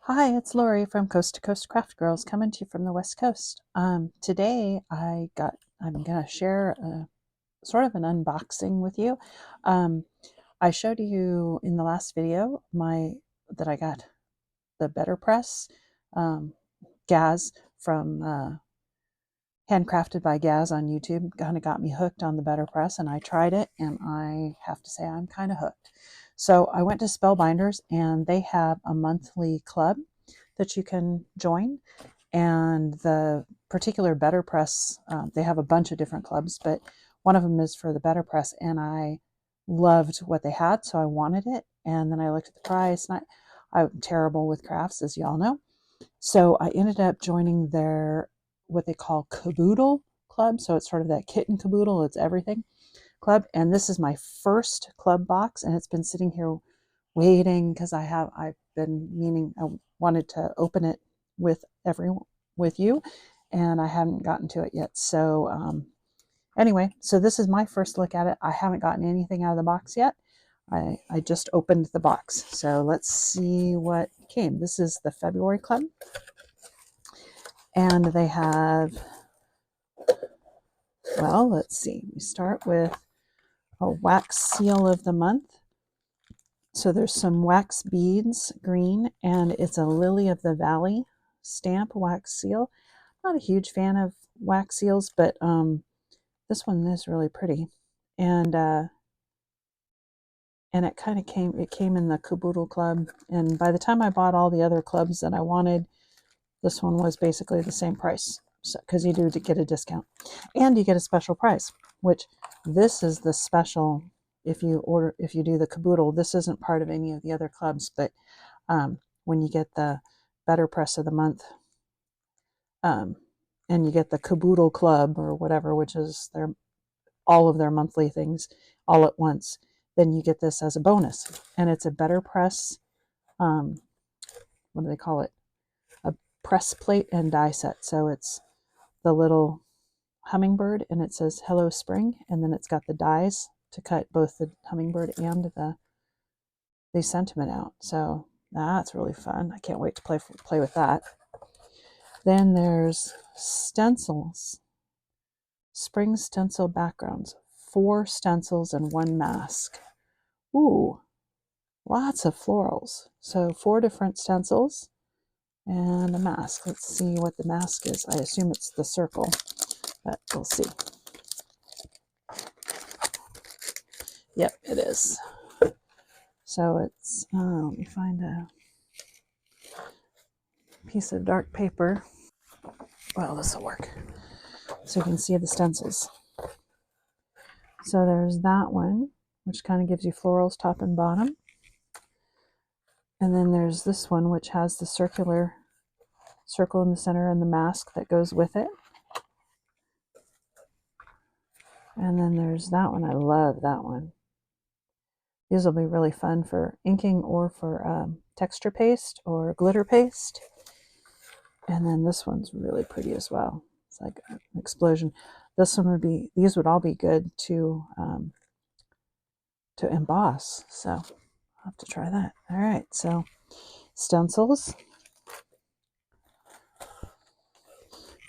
Hi, it's Lori from Coast to Coast Craft Girls coming to you from the West Coast. Today I'm gonna share sort of an unboxing with you. Um, I showed you in the last video that I got the Betterpress Gaz from Handcrafted by Gaz on YouTube. Kind of got me hooked on the Betterpress, and I tried it, and I have to say I'm kind of hooked. So I went to Spellbinders, and they have a monthly club that you can join. And the particular Betterpress, they have a bunch of different clubs, but one of them is for the Betterpress, and I loved what they had, so I wanted it. And then I looked at the price, and I'm terrible with crafts, as y'all know. So I ended up joining their what they call Caboodle Club. So it's sort of that kit and caboodle, it's everything club. And this is my first club box, and it's been sitting here waiting because I've been meaning, I wanted to open it with with you, and I hadn't gotten to it yet. So anyway, so this is my first look at it. I haven't gotten anything out of the box yet. I just opened the box. So let's see what came. This is the February Club, and they have, well, let's see. We start with a wax seal of the month. So there's some wax beads, green, and it's a Lily of the Valley stamp wax seal. Not a huge fan of wax seals, but this one is really pretty. And it kind of came in the Caboodle Club. And by the time I bought all the other clubs that I wanted, this one was basically the same price. So, because you do get a discount. And you get a special price, which this is the special. If you do the Caboodle, this isn't part of any of the other clubs, but when you get the Better Press of the Month, um, and you get the Caboodle Club or whatever, which is all of their monthly things all at once, then you get this as a bonus. And it's a Better Press, what do they call it? A press plate and die set. So it's the little hummingbird, and it says Hello Spring, and then it's got the dies to cut both the hummingbird and the sentiment out. So that's really fun. I can't wait to play with that. Then there's stencils, spring stencil backgrounds, 4 stencils and 1 mask. Ooh, lots of florals. So 4 different stencils and a mask. Let's see what the mask is. I assume it's the circle, but we'll see. Yep, it is. So it's, let me find a piece of dark paper. Well, this will work. So you can see the stencils. So there's that one, which kind of gives you florals top and bottom. And then there's this one, which has the circular circle in the center and the mask that goes with it. And then there's that one. I love that one. These will be really fun for inking or for texture paste or glitter paste. And then this one's really pretty as well. It's like an explosion. These would all be good to emboss. So I'll have to try that. All right, so stencils,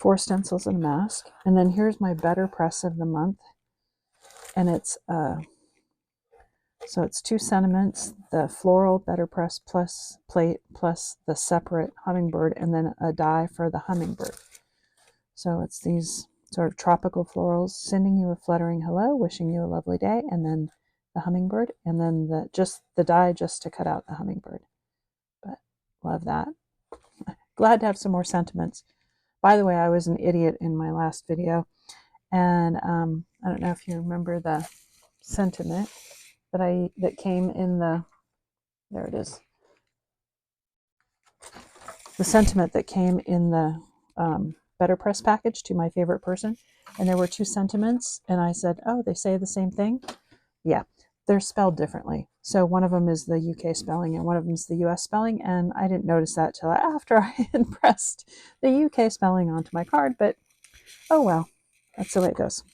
4 stencils and a mask. And then here's my Better Press of the month. And it's so it's 2 sentiments, the floral Better Press plus plate plus the separate hummingbird, and then a die for the hummingbird. So it's these sort of tropical florals, sending you a fluttering hello, wishing you a lovely day, and then the hummingbird, and then the die just to cut out the hummingbird. But love that. Glad to have some more sentiments. By the way, I was an idiot in my last video, and I don't know if you remember the sentiment that came in there it is. The sentiment that came in the Better Press package to my favorite person, and there were 2 sentiments, and I said, oh, they say the same thing? Yeah, they're spelled differently. So one of them is the UK spelling and one of them is the US spelling, and I didn't notice that till after I had pressed the UK spelling onto my card, but oh well, that's the way it goes.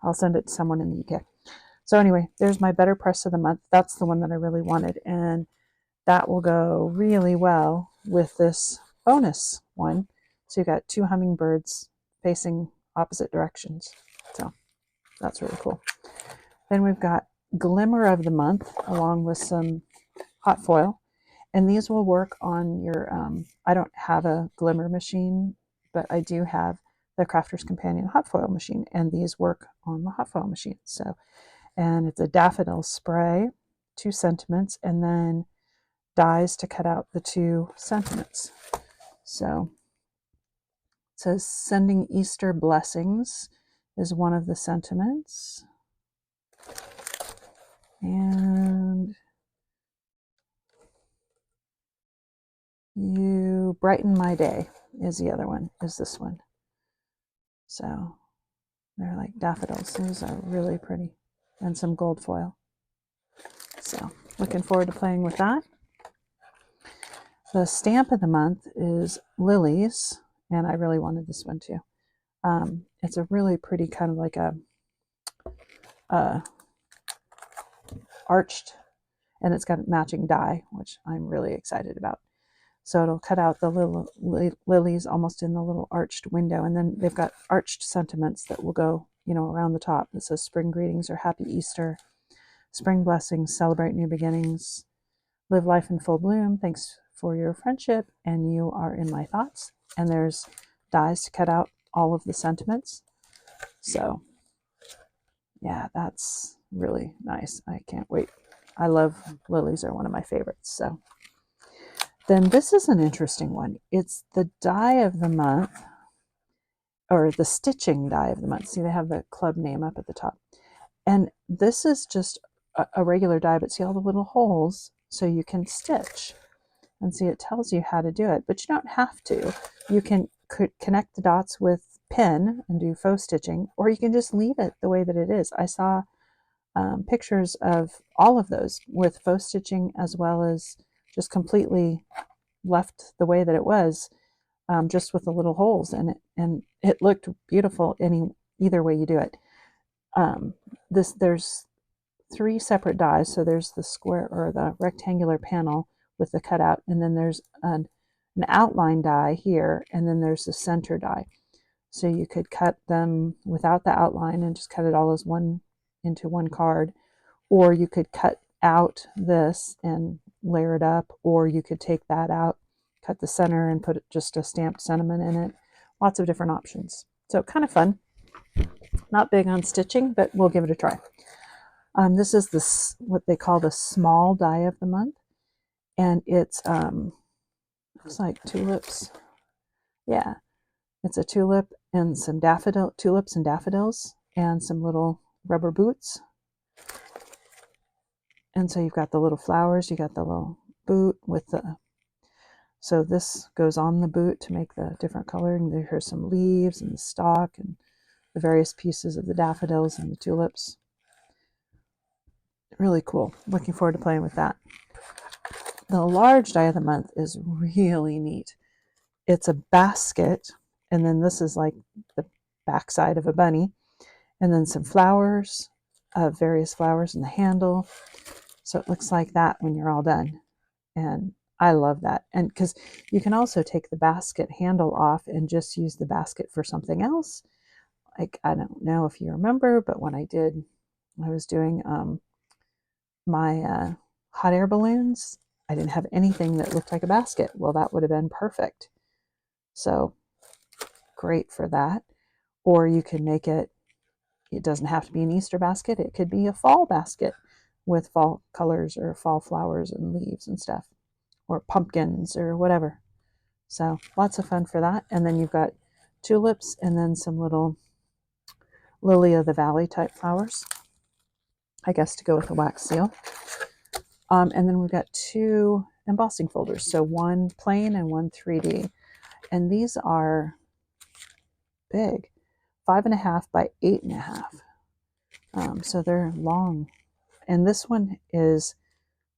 I'll send it to someone in the UK. So anyway, there's my Better Press of the month. That's the one that I really wanted, and that will go really well with this bonus one. So you've got 2 hummingbirds facing opposite directions. So that's really cool. Then we've got Glimmer of the Month along with some hot foil. And these will work on your, I don't have a glimmer machine, but I do have the Crafter's Companion hot foil machine, and these work on the hot foil machine. So, and it's a daffodil spray, 2 sentiments, and then dies to cut out the 2 sentiments. So it says sending Easter blessings is one of the sentiments. And you brighten my day is the other one, is this one. So they're like daffodils. These are really pretty. And some gold foil. So looking forward to playing with that. The stamp of the month is lilies, and I really wanted this one too. It's a really pretty kind of like a arched, and it's got matching die, which I'm really excited about. So it'll cut out the little lilies almost in the little arched window, and then they've got arched sentiments that will go, around the top. It says spring greetings or happy Easter, spring blessings, celebrate new beginnings, live life in full bloom, thanks for your friendship, and you are in my thoughts. And there's dies to cut out all of the sentiments. So yeah, that's really nice. I can't wait. I love lilies, are one of my favorites. So then this is an interesting one. It's the die of the month, or the stitching die of the month. See, they have the club name up at the top. And this is just a regular die, but see all the little holes, so you can stitch. And see, it tells you how to do it, but you don't have to. You can connect the dots with pin and do faux stitching, or you can just leave it the way that it is. I saw pictures of all of those with faux stitching, as well as just completely left the way that it was, just with the little holes in it, and it looked beautiful either way you do it. There's 3 separate dies, so there's the square or the rectangular panel with the cutout, and then there's an outline die here, and then there's the center die. So you could cut them without the outline and just cut it all as one into one card, or you could cut out this and layer it up, or you could take that out, cut the center, and put just a stamped sentiment in it. Lots of different options. So kind of fun. Not big on stitching, but we'll give it a try. This is what they call the small die of the month, and it's looks like tulips. Yeah, it's a tulip and some tulips and daffodils, and some little rubber boots. And so you've got the little flowers, you got the little boot with the. So this goes on the boot to make the different coloring. There's some leaves and the stalk and the various pieces of the daffodils and the tulips. Really cool. Looking forward to playing with that. The large die of the month is really neat. It's a basket, and then this is like the backside of a bunny, and then some flowers, various flowers in the handle. So it looks like that when you're all done. And I love that. And because you can also take the basket handle off and just use the basket for something else. Like, I don't know if you remember, but when I was doing my hot air balloons, I didn't have anything that looked like a basket. Well, that would have been perfect. So great for that. Or you can make it doesn't have to be an Easter basket. It could be a fall basket with fall colors or fall flowers and leaves and stuff, or pumpkins or whatever. So lots of fun for that. And then you've got tulips and then some little lily of the valley type flowers, I guess, to go with the wax seal. And then we've got 2 embossing folders. So one plain and one 3D. And these are big, 5.5 by 8.5. So they're long. And this one is,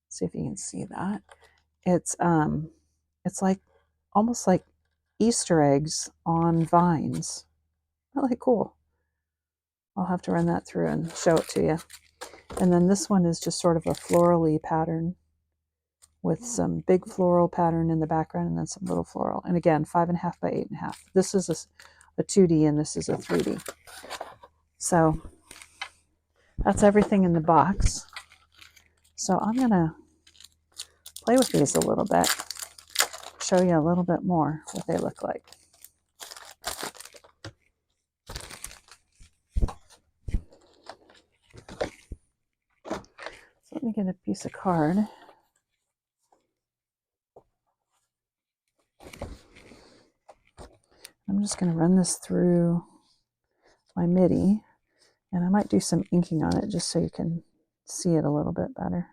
let's see if you can see that. It's like almost like Easter eggs on vines. Really cool. I'll have to run that through and show it to you. And then this one is just sort of a florally pattern. with some big floral pattern in the background and then some little floral. And again, 5.5 by 8.5. This is a 2D and this is a 3D. So that's everything in the box. So I'm going to play with these a little bit, show you a little bit more what they look like. So let me get a piece of card. I'm just going to run this through my MIDI, and I might do some inking on it just so you can see it a little bit better.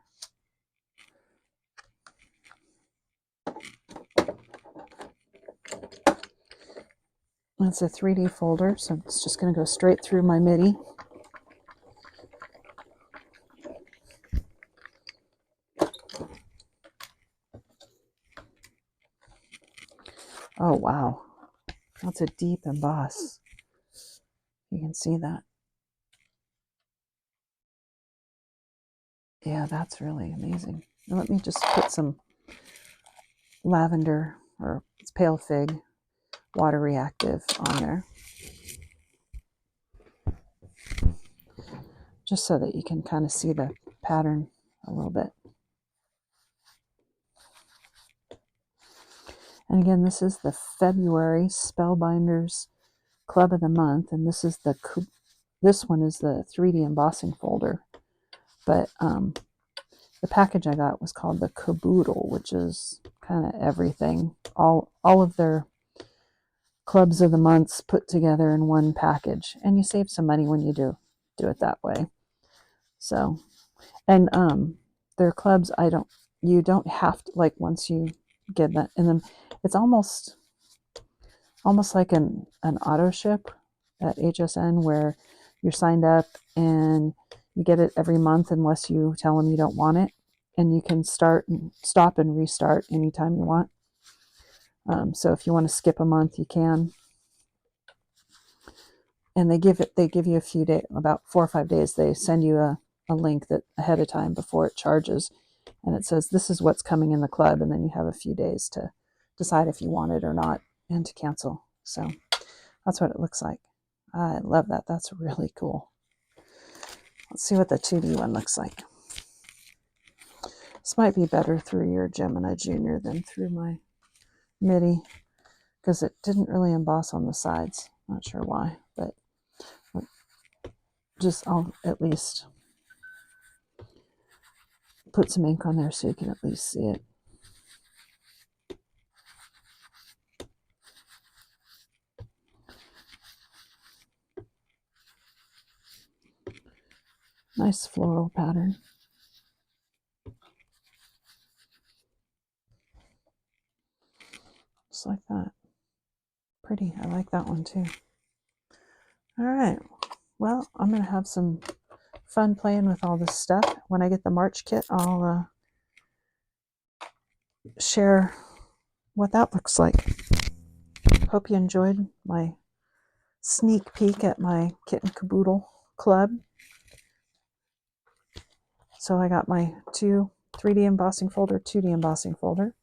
It's a 3D folder, so it's just going to go straight through my MIDI. Oh, wow. That's a deep emboss. You can see that. Yeah, that's really amazing. Now let me just put some lavender, or it's pale fig, water reactive on there. Just so that you can kind of see the pattern a little bit. And again, this is the February Spellbinders Club of the Month, and this is this one is the 3D embossing folder. But the package I got was called the Caboodle, which is kind of everything. All of their clubs of the months put together in one package, and you save some money when you do it that way. So, and their clubs, you don't have to, like, once you get that in them, it's almost like an auto ship at HSN, where you're signed up and you get it every month unless you tell them you don't want it, and you can stop and restart anytime you want. So if you want to skip a month, you can. And they give you a few days, about 4 or 5 days. They send you a link that ahead of time before it charges, and it says this is what's coming in the club, and then you have a few days to decide if you want it or not and to cancel. So that's what it looks like. I love that. That's really cool. Let's see what the 2D one looks like. This might be better through your Gemini Junior than through my MIDI, because it didn't really emboss on the sides. Not sure why, but I'll at least put some ink on there so you can at least see it. Nice floral pattern. Just like that. Pretty. I like that one too. All right. Well, I'm going to have some fun playing with all this stuff. When I get the March kit, I'll share what that looks like. Hope you enjoyed my sneak peek at my Kitten Caboodle Club. So I got my 3D embossing folder, 2D embossing folder.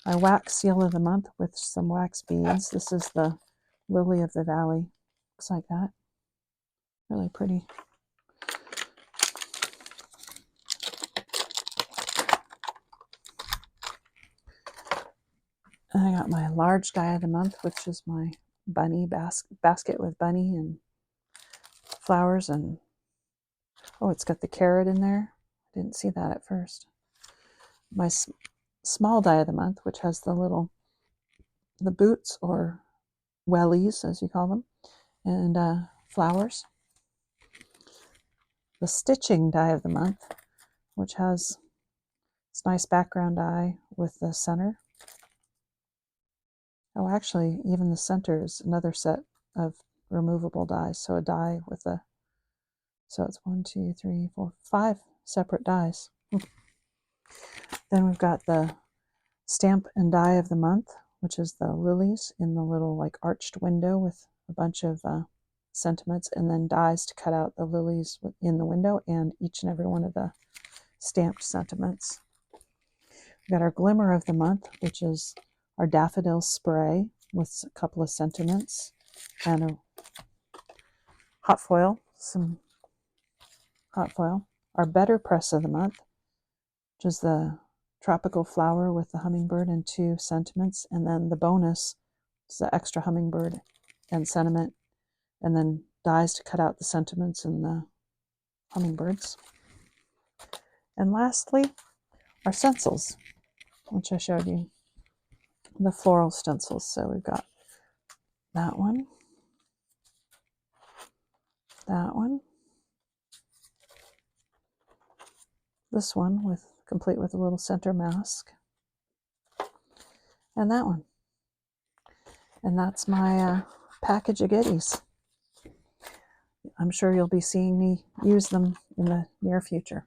My wax seal of the month with some wax beads. This is the Lily of the Valley. Looks like that. Really pretty. And I got my large die of the month, which is my bunny basket with bunny and flowers, and oh, it's got the carrot in there. I didn't see that at first. My small die of the month, which has the boots, or wellies as you call them, and flowers. The stitching die of the month, which has this nice background die with the center. Oh, actually, even the center is another set of removable dies. So a die with so it's 1, 2, 3, 4, 5 separate dies. Then we've got the stamp and die of the month, which is the lilies in the little like arched window with a bunch of sentiments, and then dies to cut out the lilies in the window and each and every one of the stamped sentiments. We got our Glimmer of the Month, which is our Daffodil Spray with a couple of sentiments and a hot foil, some hot foil. Our Betterpress of the Month, which is the Tropical Flower with the hummingbird and 2 sentiments. And then the bonus is the extra hummingbird and sentiment, and then dies to cut out the sentiments and the hummingbirds. And lastly, our stencils, which I showed you, the floral stencils. So we've got that one, this one with complete with a little center mask, and that one. And that's my package of goodies. I'm sure you'll be seeing me use them in the near future.